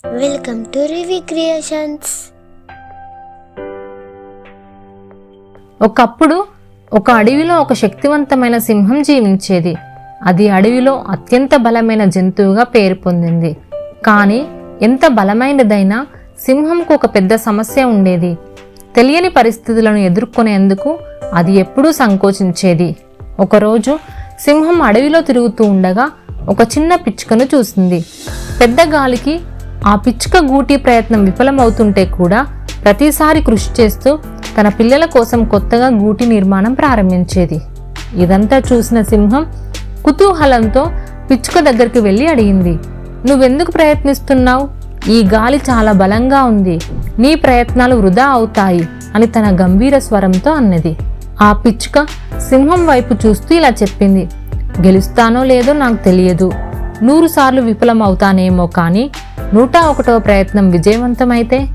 Welcome to Ravi creations. ఒకప్పుడు ఒక అడవిలో ఒక శక్తివంతమైన సింహం జీవించేది. అది అడవిలో అత్యంత బలమైన జంతువుగా పేరు పొందింది. కానీ ఎంత బలమైనదైనా సింహంకు ఒక పెద్ద సమస్య ఉండేది. తెలియని పరిస్థితులను ఎదుర్కొనేందుకు అది ఎప్పుడూ సంకోచించేది. ఒకరోజు సింహం అడవిలో తిరుగుతూ ఉండగా ఒక చిన్న పిచ్చుకను చూసింది. పెద్ద గాలికి ఆ పిచ్చుక గూటి ప్రయత్నం విఫలమవుతుంటే కూడా ప్రతిసారి కృషి చేస్తూ తన పిల్లల కోసం కొత్తగా గూటి నిర్మాణం ప్రారంభించేది. ఇదంతా చూసిన సింహం కుతూహలంతో పిచ్చుక దగ్గరికి వెళ్ళి అడిగింది, "నువ్వెందుకు ప్రయత్నిస్తున్నావు? ఈ గాలి చాలా బలంగా ఉంది. నీ ప్రయత్నాలు వృధా అవుతాయి" అని తన గంభీర స్వరంతో అన్నది. ఆ పిచ్చుక సింహం వైపు చూస్తూ ఇలా చెప్పింది, "గెలుస్తానో లేదో నాకు తెలియదు. 100 సార్లు విఫలమవుతానేమో, కానీ 101వ ప్రయత్నం విజయవంతమైతే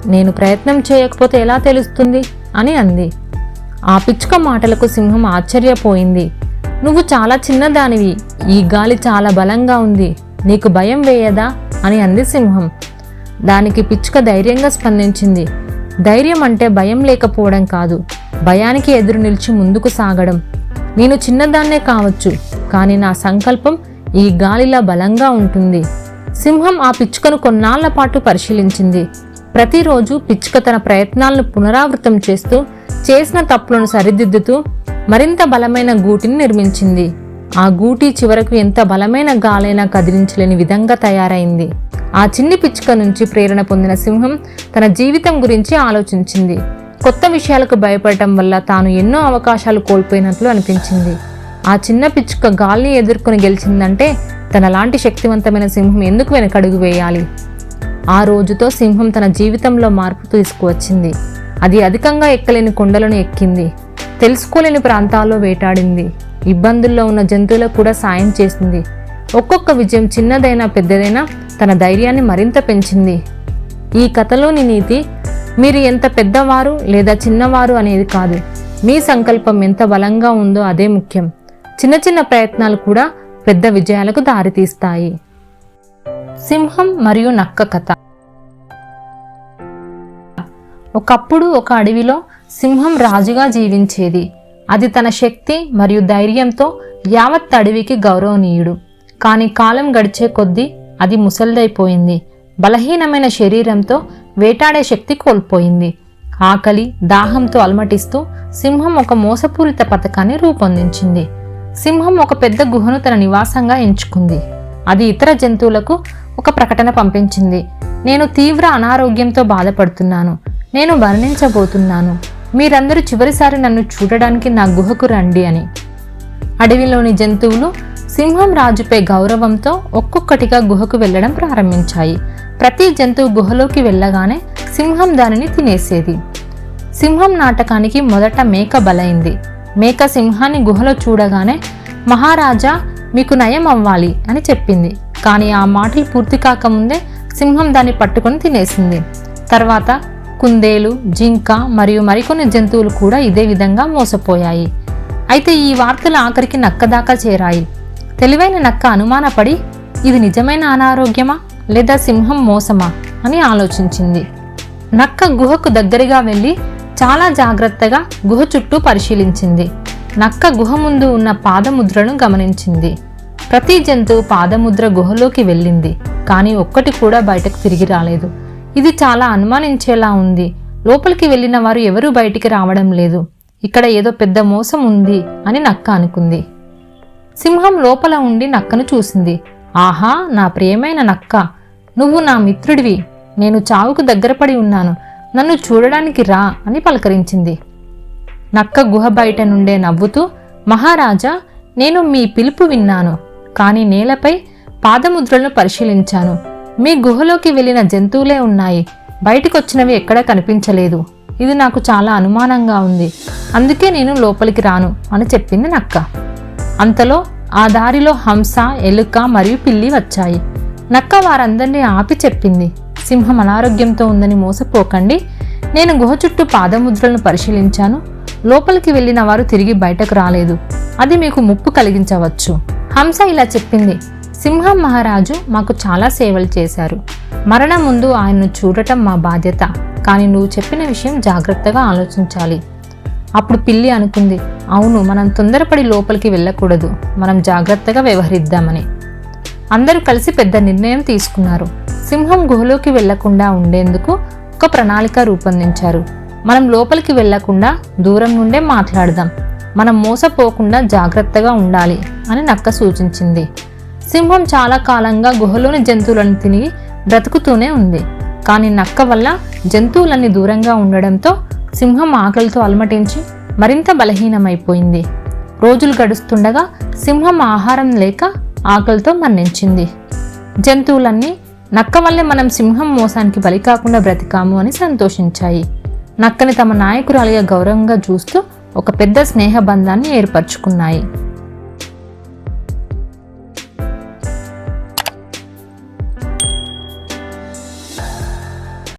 నేను ప్రయత్నం చేయకపోతే ఎలా తెలుస్తుంది" అని అంది. ఆ పిచ్చుక మాటలకు సింహం ఆశ్చర్యపోయింది. "నువ్వు చాలా చిన్నదానివి. ఈ గాలి చాలా బలంగా ఉంది. నీకు భయం వేయదా?" అని అంది సింహం. దానికి పిచ్చుక ధైర్యంగా స్పందించింది, "ధైర్యం అంటే భయం లేకపోవడం కాదు, భయానికి ఎదురు నిలిచి ముందుకు సాగడం. నేను చిన్నదాన్నే కావచ్చు, కానీ నా సంకల్పం ఈ గాలిలా బలంగా ఉంటుంది." సింహం ఆ పిచ్చుకను కొన్నాళ్ల పాటు పరిశీలించింది. ప్రతిరోజు పిచ్చుక తన ప్రయత్నాలను పునరావృతం చేస్తూ చేసిన తప్పులను సరిదిద్దుతూ మరింత బలమైన గూటిని నిర్మించింది. ఆ గూటి చివరకు ఎంత బలమైన గాలైనా కదిలించలేని విధంగా తయారైంది. ఆ చిన్ని పిచ్చుక నుంచి ప్రేరణ పొందిన సింహం తన జీవితం గురించి ఆలోచించింది. కొత్త విషయాలకు భయపడటం వల్ల తాను ఎన్నో అవకాశాలు కోల్పోయినట్లు అనిపించింది. ఆ చిన్న పిచ్చుక గాలిని ఎదుర్కొని గెలిచిందంటే తనలాంటి శక్తివంతమైన సింహం ఎందుకు వెనకడుగు వేయాలి? ఆ రోజుతో సింహం తన జీవితంలో మార్పు తీసుకువచ్చింది. అది అధికంగా ఎక్కలేని కొండలను ఎక్కింది, తెలుసుకోలేని ప్రాంతాల్లో వేటాడింది, ఇబ్బందుల్లో ఉన్న జంతువులకు కూడా సాయం చేసింది. ఒక్కొక్క విజయం చిన్నదైనా పెద్దదైనా తన ధైర్యాన్ని మరింత పెంచింది. ఈ కథలోని నీతి, మీరు ఎంత పెద్దవారు లేదా చిన్నవారు అనేది కాదు, మీ సంకల్పం ఎంత బలంగా ఉందో అదే ముఖ్యం. చిన్న చిన్న ప్రయత్నాలు కూడా పెద్ద విజయాలకు దారితీస్తాయి. సింహం మరియు నక్క కథ. ఒకప్పుడు ఒక అడవిలో సింహం రాజుగా జీవించేది. అది తన శక్తి మరియు ధైర్యంతో యావత్ అడవికి గౌరవనీయుడు. కానీ కాలం గడిచే కొద్దీ అది ముసల్దైపోయింది. బలహీనమైన శరీరంతో వేటాడే శక్తి కోల్పోయింది. ఆకలి, దాహంతో అలమటిస్తూ సింహం ఒక మోసపూరిత పథకాన్ని రూపొందించింది. సింహం ఒక పెద్ద గుహను తన నివాసంగా ఎంచుకుంది. అది ఇతర జంతువులకు ఒక ప్రకటన పంపించింది, "నేను తీవ్ర అనారోగ్యంతో బాధపడుతున్నాను. నేను మరణించబోతున్నాను. మీరందరూ చివరిసారి నన్ను చూడడానికి నా గుహకు రండి" అని. అడవిలోని జంతువులు సింహం రాజుపై గౌరవంతో ఒక్కొక్కటిగా గుహకు వెళ్లడం ప్రారంభించాయి. ప్రతి జంతువు గుహలోకి వెళ్ళగానే సింహం దానిని తినేసేది. సింహం నాటకానికి మొదట మేక బలైంది. మేక సింహాన్ని గుహలో చూడగానే, "మహారాజా, మీకు నయం అవ్వాలి" అని చెప్పింది. కానీ ఆ మాటలు పూర్తి కాకముందే సింహం దాన్ని పట్టుకొని తినేసింది. తర్వాత కుందేలు, జింక మరియు మరికొన్ని జంతువులు కూడా ఇదే విధంగా మోసపోయాయి. అయితే ఈ వార్తలు ఆఖరికి నక్క దాకా చేరాయి. తెలివైన నక్క అనుమానపడి, ఇది నిజమైన అనారోగ్యమా లేదా సింహం మోసమా అని ఆలోచించింది. నక్క గుహకు దగ్గరగా వెళ్ళి చాలా జాగ్రత్తగా గుహ చుట్టూ పరిశీలించింది. నక్క గుహ ముందు ఉన్న పాదముద్రను గమనించింది. ప్రతి జంతువు పాదముద్ర గుహలోకి వెళ్ళింది, కానీ ఒక్కటి కూడా బయటకు తిరిగి రాలేదు. ఇది చాలా అనుమానించేలా ఉంది. లోపలికి వెళ్ళిన వారు ఎవరూ బయటికి రావడం లేదు. ఇక్కడ ఏదో పెద్ద మోసం ఉంది అని నక్క అనుకుంది. సింహం లోపల ఉండి నక్కను చూసింది. "ఆహా, నా ప్రియమైన నక్క, నువ్వు నా మిత్రుడివి. నేను చావుకు దగ్గరపడి ఉన్నాను. నన్ను చూడడానికి రా" అని పలకరించింది. నక్క గుహ బయట నుండే నవ్వుతూ, "మహారాజా, నేను మీ పిలుపు విన్నాను, కానీ నేలపై పాదముద్రలను పరిశీలించాను. మీ గుహలోకి వెళ్ళిన జంతువులే ఉన్నాయి. బయటికొచ్చినవి ఎక్కడా కనిపించలేదు. ఇది నాకు చాలా అనుమానంగా ఉంది. అందుకే నేను లోపలికి రాను" అని చెప్పింది నక్క. అంతలో ఆ దారిలో హంస, ఎలుక మరియు పిల్లి వచ్చాయి. నక్క వారందరినీ ఆపి చెప్పింది, "సింహం అనారోగ్యంతో ఉందని మోసపోకండి. నేను గుహ చుట్టూ పాదముద్రలను పరిశీలించాను. లోపలికి వెళ్ళిన వారు తిరిగి బయటకు రాలేదు. అది మీకు ముప్పు కలిగించవచ్చు." హంస ఇలా చెప్పింది, "సింహం మహారాజు మాకు చాలా సేవలు చేశారు. మరణం ముందు ఆయన్ను చూడటం మా బాధ్యత, కానీ నువ్వు చెప్పిన విషయం జాగ్రత్తగా ఆలోచించాలి. అప్పుడు పిల్లి అనుకుంది, అవును, మనం తొందరపడి లోపలికి వెళ్ళకూడదు, మనం జాగ్రత్తగా వ్యవహరిద్దామని. అందరూ కలిసి పెద్ద నిర్ణయం తీసుకున్నారు. సింహం గుహలోకి వెళ్లకుండా ఉండేందుకు ఒక ప్రణాళిక రూపొందించారు. మనం లోపలికి వెళ్లకుండా దూరం నుండే మాట్లాడదాం, మనం మోసపోకుండా జాగ్రత్తగా ఉండాలి అని నక్క సూచించింది. సింహం చాలా కాలంగా గుహలోని జంతువులను తిని బ్రతుకుతూనే ఉంది. కానీ నక్క వల్ల జంతువులన్నీ దూరంగా ఉండడంతో సింహం ఆకలితో అలమటించి మరింత బలహీనమైపోయింది. రోజులు గడుస్తుండగా సింహం ఆహారం లేక ఆకలితో మరణించింది. జంతువులన్నీ నక్క వల్లే మనం సింహం మోసానికి బలి కాకుండా బ్రతికాము అని సంతోషించాయి. నక్కని తమ నాయకురాలిగా గౌరవంగా చూస్తూ ఒక పెద్ద స్నేహ బంధాన్ని ఏర్పరచుకున్నాయి.